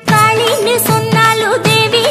காளின்னு சொன்னாலும் தேவி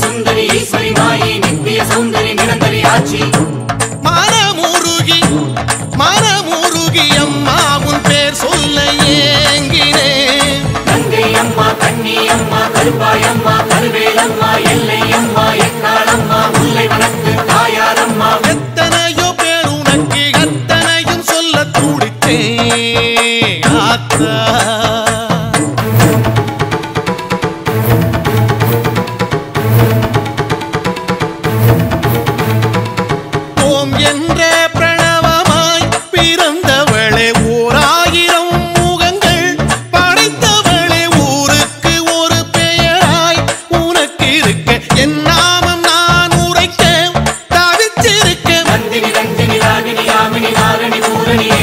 सुंदरी ईश्वरी माई नित्य सौंदर्य निरंतरी आची மனமுருகி அம்மா உன் பேர் சொல்ல ஏங்கினேன். கங்கை அம்மா கண்ணி அம்மா கருப்பாய் அம்மா கருவேலம்மா எல்லை அம்மா எக்காளம்மா முல்லை வனத்து தாயாரம்மா எத்தனையோ பேர் உனக்கு அத்தனையும் சொல்ல துடித்தேன் ஆத்தா. ஓம் என்ற பிரணவமாய் பிறந்தவளே, 1000 முகங்கள் படைத்தவளே, ஊருக்கு ஒரு பெயராய் உனக்கு இருக்க என் நாமம் நான் உரைக்க தவிச்சிருக்க. நந்தினி ரஞ்சினி ராகினி யாமினி நாரணி பூரணியே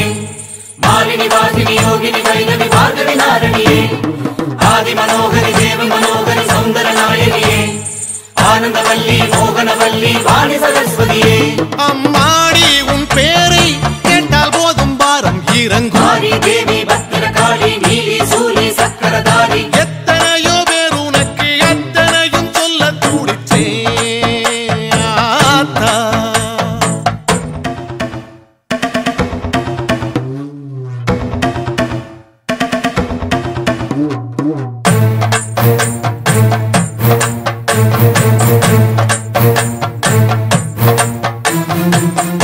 மாலினி வாசினி யோகினி வைரவி பார்கவி நாரணியே ஆதி மனோகரி தேவ மனோகரி சௌந்தர நாயகியே ஆனந்தவல்லி மோகனவல்லி வாணி சரஸ்வதியே. அம்மாடி உன் பேரை கேட்டால் போதும் பாரம் இறங்கும். மாரி தேவி பத்திரகாளி நீலி சூலி சக்கரதாரி எத்தனையோ பேர் உனக்கு அத்தனையும் சொல்ல துடிச்சேன் ஆத்தா.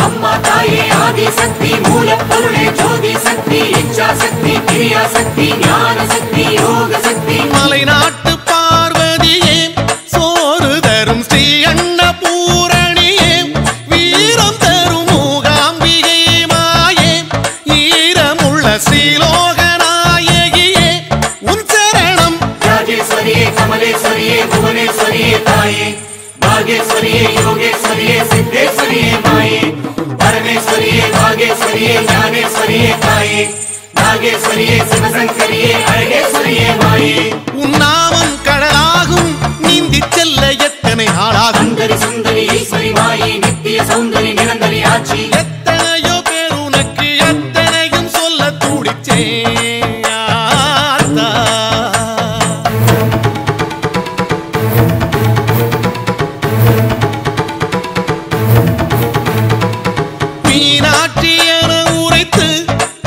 அம்மா தாயே ஆதி சக்தி மூலப்பொருளே ஜோதி சக்தி இச்சா சக்தி கிரியா சக்தி ஞான சக்தி யோக சக்தி மலைநாட்டு பார்வதியே, சோறு தரும் ஸ்ரீ அன்னபூரணியே, வீரம் தரும் மூகாம்பிகை மாயே, ஈரமுள்ள ஸ்ரீலோகநாயகியே உன் சரணம். ராஜேஸ்வரியே கமலேஸ்வரியே புவனேஸ்வரியே தாயே भागेश्वरिये योगेश्वरिये सिद्धेश्वरिये माये परमेश्वरिये भागेश्वरिये ज्ञानेश्वरिये ताये नागेश्वरिये शिवशंकरिये अழகேஸ்வரியே माये. உன் நாமம் கடலாகும் நீந்தி செல்ல எத்தனை நாளாகும். சுந்தரி சுந்தரி ஈஸ்வரி மாயே நித்திய சௌந்தரி நிரந்தரி ஆட்சி எத்தனையோ பேர் உனக்கு அத்தனையும் சொல்ல துடிச்சேன் ஆத்தா. மீனாட்சி என உரைத்து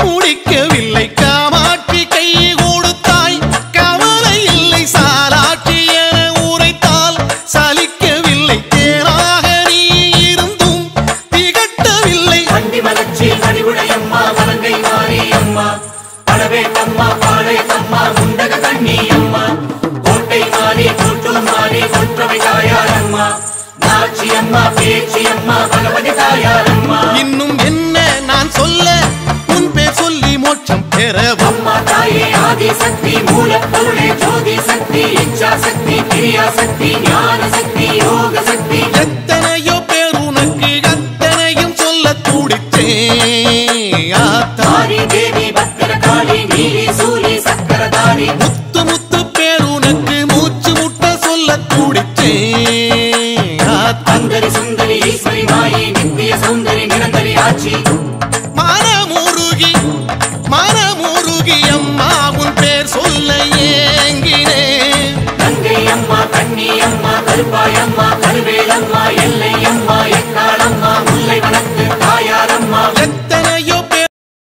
முடிக்கவில்லை, காமாட்சி கை கொடுத்தாய் கவலை இல்லை, சாலாட்சி என உரைத்தால் சலிக்கவில்லை, தேனாக நீ இருந்தும் திகட்டவில்லை. வண்டி மலர்ச்சி வடிவுடையம்மா வலங்கை மாறி அம்மா படவேட்டம்மா பாளையத்தம்மா முண்டக கண்ணி அம்மா கோட்டை மாறி கூட்டூர் மாறி கொற்றவை தாயாரம்மா நாச்சி அம்மா பேச்சி அம்மா பகவதி தாயாரம்மா. இன்னும் என்ன நான் சொல்ல, உன் பேர் சொல்லி மோட்சம் பெறவும். அம்மா தாயே ஆதி சக்தி மூலப்பொருளே ஜோதி சக்தி இச்சா சக்தி கிரியா சக்தி ஞான சக்தி யோக சக்தி எத்தனையோ பேர் உனக்கு அத்தனையும் சொல்ல துடித்தேன் ஆத்தா. மாரி தேவி பத்திரகாளி நீலி சூலி சக்கரதாரி முத்து முத்து பேர் உனக்கு மூச்சு முட்ட சொல்ல துடித்தேன் ஆத்தா. சுந்தரி சுந்தரி ஈஸ்வரி மாயே நித்திய சௌந்தரி நிரந்தரி ஆட்சி மனமுருகி அம்மா உன் பேர் சொல்ல ஏங்கினேன். கங்கை அம்மா கண்ணி அம்மா கருப்பாய் அம்மா கருவேலம்மா